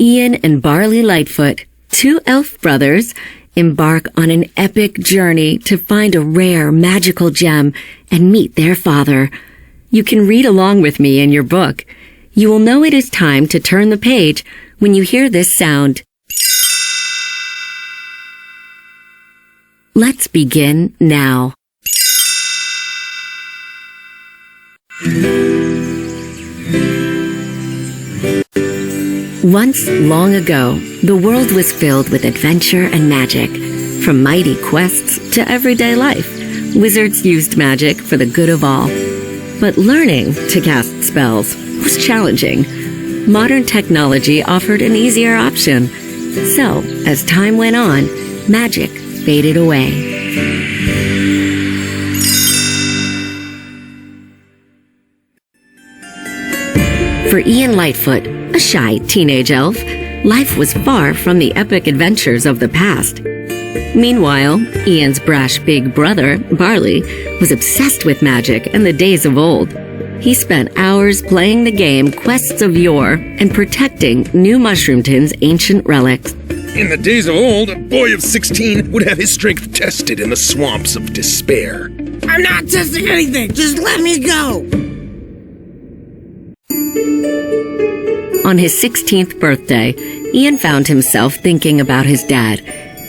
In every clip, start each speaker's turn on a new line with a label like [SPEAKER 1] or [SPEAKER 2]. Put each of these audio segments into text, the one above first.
[SPEAKER 1] Ian and Barley Lightfoot, two elf brothers, embark on an epic journey to find a rare magical gem and meet their father. You can read along with me in your book. You will know it is time to turn the page when you hear this sound. Let's begin now. Once, long ago, the world was filled with adventure and magic. From mighty quests to everyday life, wizards used magic for the good of all. But learning to cast spells was challenging. Modern technology offered an easier option. So, as time went on, magic faded away. For Ian Lightfoot, a shy teenage elf, life was far from the epic adventures of the past. Meanwhile, Ian's brash big brother, Barley, was obsessed with magic and the days of old. He spent hours playing the game Quests of Yore and protecting New Mushroomton's ancient relics.
[SPEAKER 2] In the days of old, a boy of 16 would have his strength tested in the swamps of despair.
[SPEAKER 3] I'm not testing anything! Just let me go!
[SPEAKER 1] On his 16th birthday, Ian found himself thinking about his dad.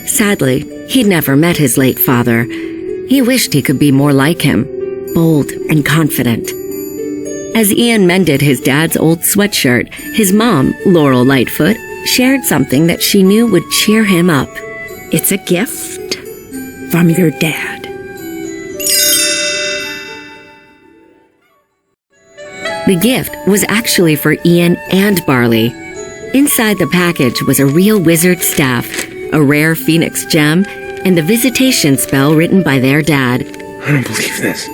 [SPEAKER 1] Sadly, he'd never met his late father. He wished he could be more like him, bold and confident. As Ian mended his dad's old sweatshirt, his mom, Laurel Lightfoot, shared something that she knew would cheer him up.
[SPEAKER 4] It's a gift from your dad.
[SPEAKER 1] The gift was actually for Ian and Barley. Inside the package was a real wizard staff, a rare phoenix gem, and the visitation spell written by their dad.
[SPEAKER 2] I don't believe this.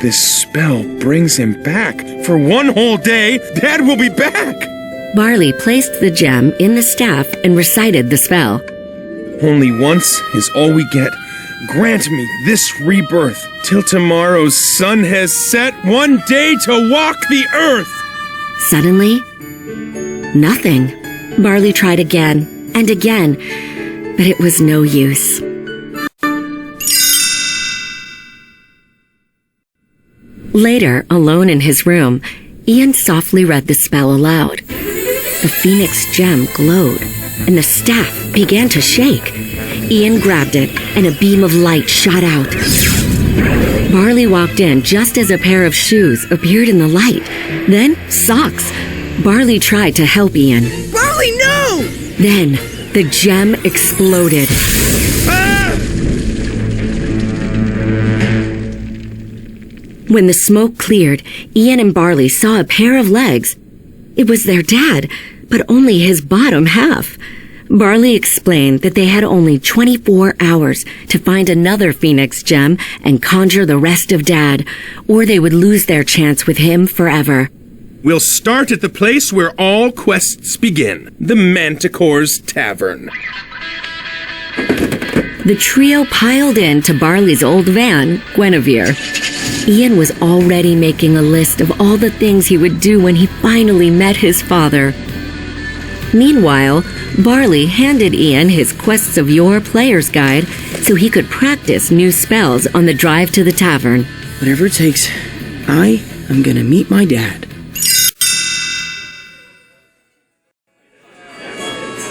[SPEAKER 2] This spell brings him back. For one whole day, Dad will be back!
[SPEAKER 1] Barley placed the gem in the staff and recited the spell.
[SPEAKER 2] Only once is all we get. Grant me this rebirth, till tomorrow's sun has set, one day to walk the earth!
[SPEAKER 1] Suddenly, nothing. Barley tried again and again, but it was no use. Later, alone in his room, Ian softly read the spell aloud. The phoenix gem glowed, and the staff began to shake. Ian grabbed it, and a beam of light shot out. Barley walked in just as a pair of shoes appeared in the light. Then, socks. Barley tried to help Ian.
[SPEAKER 3] Barley, no!
[SPEAKER 1] Then, the gem exploded.
[SPEAKER 2] Ah!
[SPEAKER 1] When the smoke cleared, Ian and Barley saw a pair of legs. It was their dad, but only his bottom half. Barley explained that they had only 24 hours to find another phoenix gem and conjure the rest of Dad, or they would lose their chance with him forever.
[SPEAKER 2] We'll start at the place where all quests begin, the Manticore's Tavern.
[SPEAKER 1] The trio piled into Barley's old van, Guinevere. Ian was already making a list of all the things he would do when he finally met his father. Meanwhile, Barley handed Ian his Quests of Yore player's guide so he could practice new spells on the drive to the tavern.
[SPEAKER 4] Whatever it takes, I am gonna meet my dad.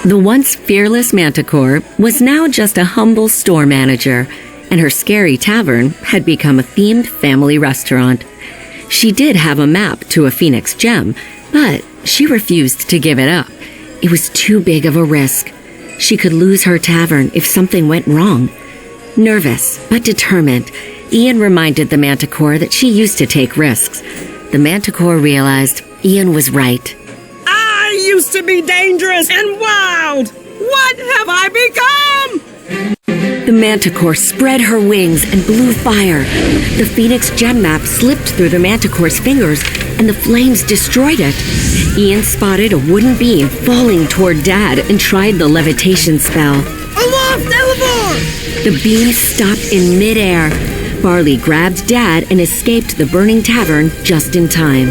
[SPEAKER 1] The once fearless Manticore was now just a humble store manager, and her scary tavern had become a themed family restaurant. She did have a map to a phoenix gem, but she refused to give it up. It was too big of a risk. She could lose her tavern if something went wrong. Nervous, but determined, Ian reminded the Manticore that she used to take risks. The Manticore realized Ian was right.
[SPEAKER 3] I used to be dangerous and wild! What have I become?
[SPEAKER 1] The Manticore spread her wings and blew fire. The Phoenix gem map slipped through the Manticore's fingers, and the flames destroyed it. Ian spotted a wooden beam falling toward Dad and tried the levitation spell.
[SPEAKER 3] Aloft, Elevor!
[SPEAKER 1] The beam stopped in midair. Barley grabbed Dad and escaped the burning tavern just in time.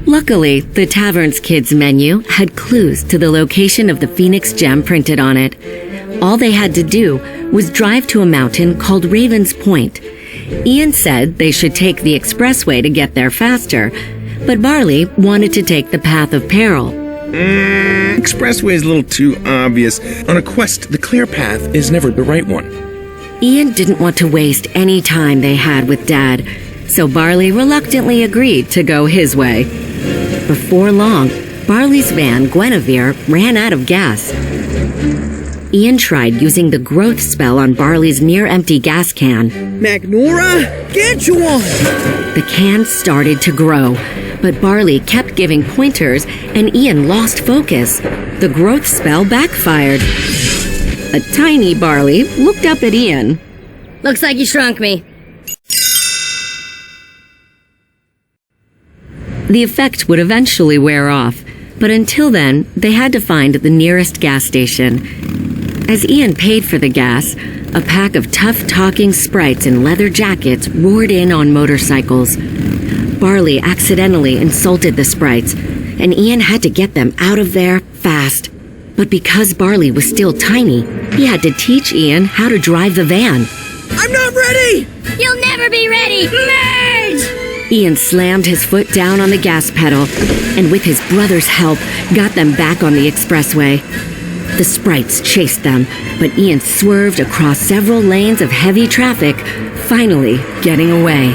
[SPEAKER 1] Luckily, the tavern's kids' menu had clues to the location of the Phoenix gem printed on it. All they had to do was drive to a mountain called Raven's Point. Ian said they should take the expressway to get there faster, but Barley wanted to take the path of peril.
[SPEAKER 2] Expressway is a little too obvious. On a quest, the clear path is never the right one.
[SPEAKER 1] Ian didn't want to waste any time they had with Dad, so Barley reluctantly agreed to go his way. Before long, Barley's van, Guinevere, ran out of gas. Ian tried using the growth spell on Barley's near-empty gas can.
[SPEAKER 3] Magnora, get you on!
[SPEAKER 1] The can started to grow, but Barley kept giving pointers and Ian lost focus. The growth spell backfired. A tiny Barley looked up at Ian.
[SPEAKER 5] Looks like you shrunk me.
[SPEAKER 1] The effect would eventually wear off, but until then, they had to find the nearest gas station. As Ian paid for the gas, a pack of tough-talking sprites in leather jackets roared in on motorcycles. Barley accidentally insulted the sprites, and Ian had to get them out of there fast. But because Barley was still tiny, he had to teach Ian how to drive the van.
[SPEAKER 3] I'm not ready!
[SPEAKER 5] You'll never be ready! Merge!
[SPEAKER 1] Ian slammed his foot down on the gas pedal, and with his brother's help, got them back on the expressway. The sprites chased them, but Ian swerved across several lanes of heavy traffic, finally getting away.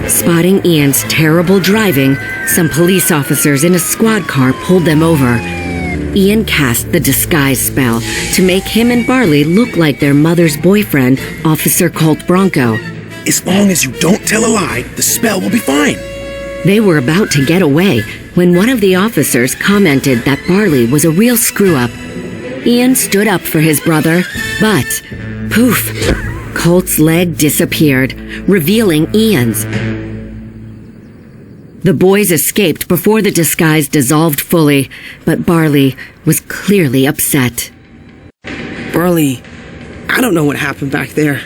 [SPEAKER 1] Spotting Ian's terrible driving, some police officers in a squad car pulled them over. Ian cast the disguise spell to make him and Barley look like their mother's boyfriend, Officer Colt Bronco.
[SPEAKER 2] As long as you don't tell a lie, the spell will be fine.
[SPEAKER 1] They were about to get away when one of the officers commented that Barley was a real screw-up. Ian stood up for his brother, but poof, Colt's leg disappeared, revealing Ian's. The boys escaped before the disguise dissolved fully, but Barley was clearly upset.
[SPEAKER 4] Barley, I don't know what happened back there,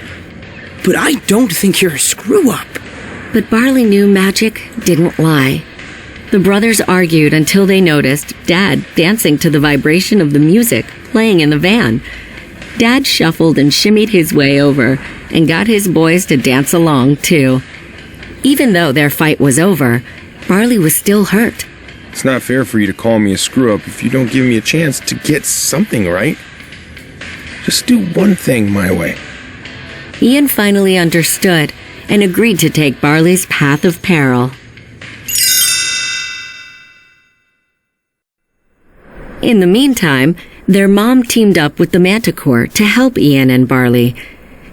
[SPEAKER 4] but I don't think you're a screw-up.
[SPEAKER 1] But Barley knew magic didn't lie. The brothers argued until they noticed Dad dancing to the vibration of the music playing in the van. Dad shuffled and shimmied his way over and got his boys to dance along, too. Even though their fight was over, Barley was still hurt.
[SPEAKER 2] It's not fair for you to call me a screw-up if you don't give me a chance to get something right. Just do one thing my way.
[SPEAKER 1] Ian finally understood and agreed to take Barley's path of peril. In the meantime, their mom teamed up with the Manticore to help Ian and Barley.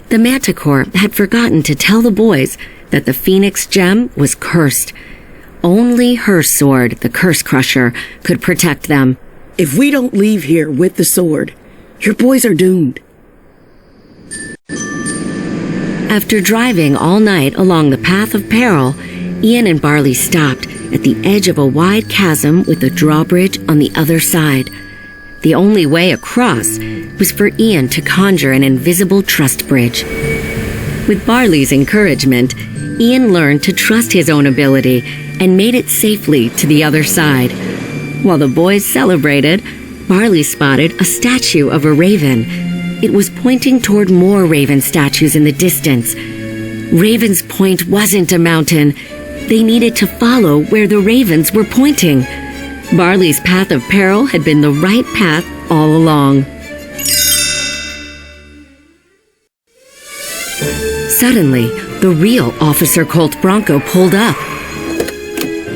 [SPEAKER 1] The Manticore had forgotten to tell the boys that the Phoenix gem was cursed. Only her sword, the Curse Crusher, could protect them.
[SPEAKER 3] If we don't leave here with the sword, your boys are doomed.
[SPEAKER 1] After driving all night along the path of peril, Ian and Barley stopped at the edge of a wide chasm with a drawbridge on the other side. The only way across was for Ian to conjure an invisible trust bridge. With Barley's encouragement, Ian learned to trust his own ability and made it safely to the other side. While the boys celebrated, Barley spotted a statue of a raven. It was pointing toward more raven statues in the distance. Raven's Point wasn't a mountain. They needed to follow where the ravens were pointing. Barley's path of peril had been the right path all along. Suddenly, the real Officer Colt Bronco pulled up.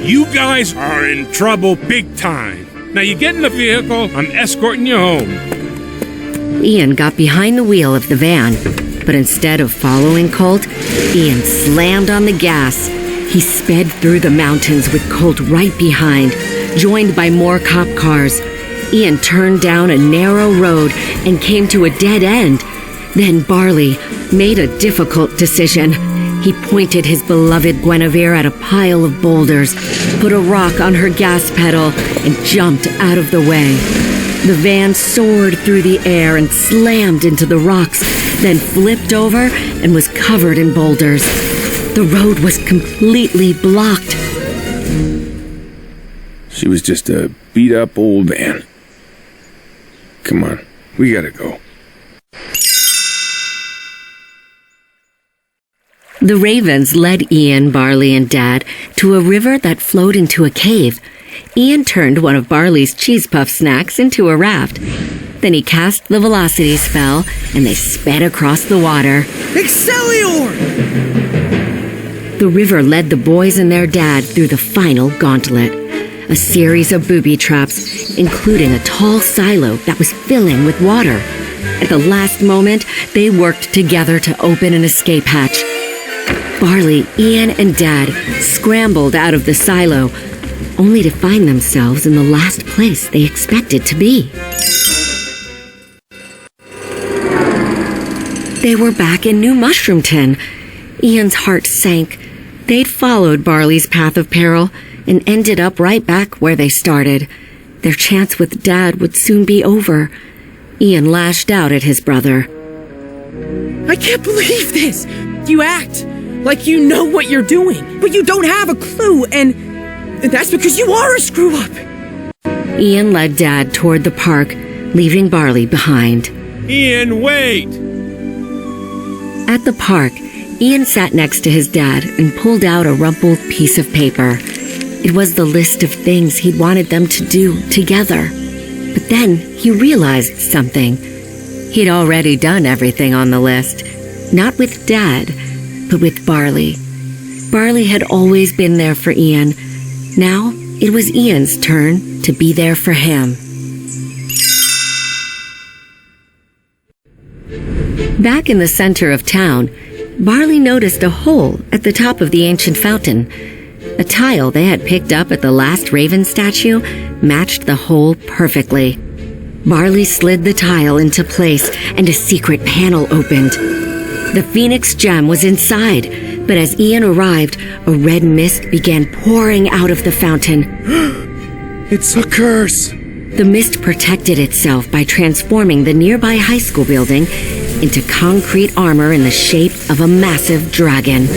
[SPEAKER 6] You guys are in trouble big time. Now you get in the vehicle, I'm escorting you home.
[SPEAKER 1] Ian got behind the wheel of the van, but instead of following Colt, Ian slammed on the gas. He sped through the mountains with Colt right behind, joined by more cop cars. Ian turned down a narrow road and came to a dead end. Then Barley made a difficult decision. He pointed his beloved Guinevere at a pile of boulders, put a rock on her gas pedal, and jumped out of the way. The van soared through the air and slammed into the rocks, then flipped over and was covered in boulders. The road was completely blocked.
[SPEAKER 2] She was just a beat-up old man. Come on, we gotta go.
[SPEAKER 1] The ravens led Ian, Barley, and Dad to a river that flowed into a cave. Ian turned one of Barley's cheese puff snacks into a raft. Then he cast the velocity spell, and they sped across the water.
[SPEAKER 4] Excelsior!
[SPEAKER 1] The river led the boys and their dad through the final gauntlet. A series of booby traps, including a tall silo that was filling with water. At the last moment, they worked together to open an escape hatch. Barley, Ian, and Dad scrambled out of the silo, only to find themselves in the last place they expected to be. They were back in New Mushroomton. Ian's heart sank. They'd followed Barley's path of peril and ended up right back where they started. Their chance with Dad would soon be over. Ian lashed out at his brother.
[SPEAKER 4] I can't believe this! You act like you know what you're doing, but you don't have a clue, and that's because you are a screw-up!
[SPEAKER 1] Ian led Dad toward the park, leaving Barley behind.
[SPEAKER 6] Ian, wait!
[SPEAKER 1] At the park, Ian sat next to his dad and pulled out a rumpled piece of paper. It was the list of things he'd wanted them to do together. But then he realized something. He'd already done everything on the list. Not with Dad, but with Barley. Barley had always been there for Ian. Now it was Ian's turn to be there for him. Back in the center of town, Barley noticed a hole at the top of the ancient fountain. A tile they had picked up at the last raven statue matched the hole perfectly. Barley slid the tile into place and a secret panel opened. The Phoenix gem was inside, but as Ian arrived, a red mist began pouring out of the fountain.
[SPEAKER 2] It's a curse!
[SPEAKER 1] The mist protected itself by transforming the nearby high school building into concrete armor in the shape of a massive dragon.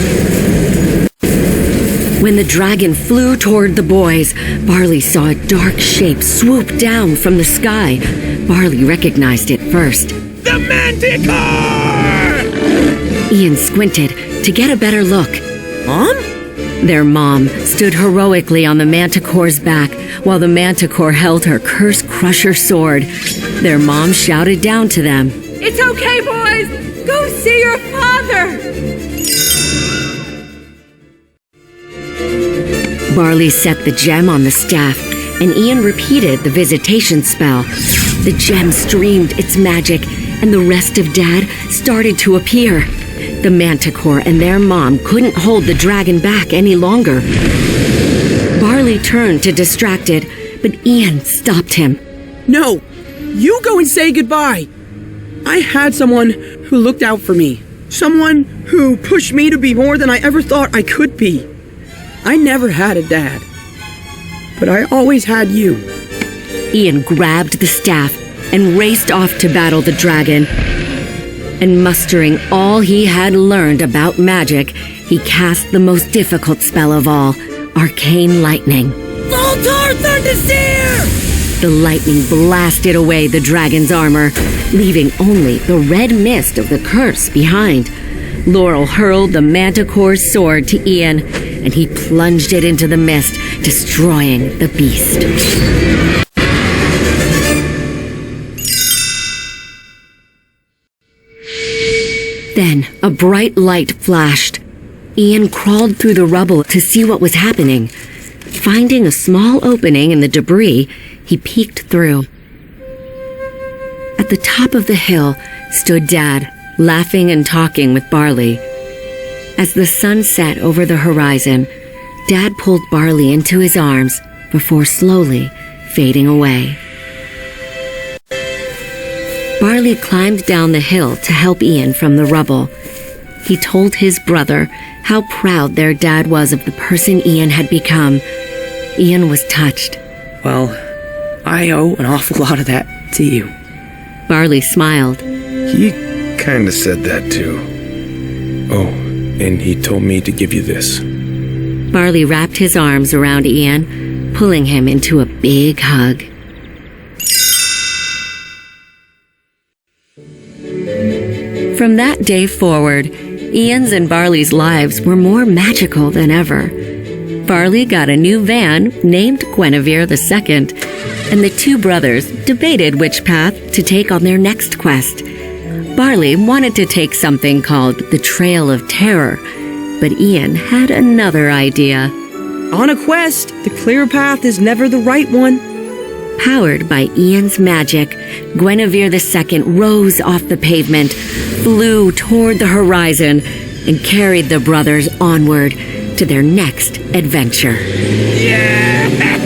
[SPEAKER 1] When the dragon flew toward the boys, Barley saw a dark shape swoop down from the sky. Barley recognized it first.
[SPEAKER 6] The Manticore!
[SPEAKER 1] Ian squinted to get a better look.
[SPEAKER 4] Mom?
[SPEAKER 1] Their mom stood heroically on the Manticore's back while the Manticore held her Curse Crusher sword. Their mom shouted down to them.
[SPEAKER 3] It's okay, boys! Go see your father!
[SPEAKER 1] Barley set the gem on the staff, and Ian repeated the visitation spell. The gem streamed its magic, and the rest of Dad started to appear. The Manticore and their mom couldn't hold the dragon back any longer. Barley turned to distract it, but Ian stopped him.
[SPEAKER 4] No! You go and say goodbye! I had someone who looked out for me. Someone who pushed me to be more than I ever thought I could be. I never had a dad. But I always had you.
[SPEAKER 1] Ian grabbed the staff and raced off to battle the dragon. And mustering all he had learned about magic, he cast the most difficult spell of all, Arcane Lightning.
[SPEAKER 3] Voltar Thunderseer!
[SPEAKER 1] The lightning blasted away the dragon's armor, leaving only the red mist of the curse behind. Laurel hurled the Manticore's sword to Ian, and he plunged it into the mist, destroying the beast. Then a bright light flashed. Ian crawled through the rubble to see what was happening. Finding a small opening in the debris, he peeked through. At the top of the hill stood Dad, laughing and talking with Barley. As the sun set over the horizon, Dad pulled Barley into his arms before slowly fading away. Barley climbed down the hill to help Ian from the rubble. He told his brother how proud their dad was of the person Ian had become. Ian was touched.
[SPEAKER 4] Well, I owe an awful lot of that to you.
[SPEAKER 1] Barley smiled.
[SPEAKER 2] He kinda said that too. Oh, and he told me to give you this.
[SPEAKER 1] Barley wrapped his arms around Ian, pulling him into a big hug. From that day forward, Ian's and Barley's lives were more magical than ever. Barley got a new van named Guinevere II, and the two brothers debated which path to take on their next quest. Barley wanted to take something called the Trail of Terror, but Ian had another idea.
[SPEAKER 4] On a quest, the clear path is never the right one.
[SPEAKER 1] Powered by Ian's magic, Guinevere II rose off the pavement, flew toward the horizon, and carried the brothers onward to their next adventure.
[SPEAKER 6] Yeah!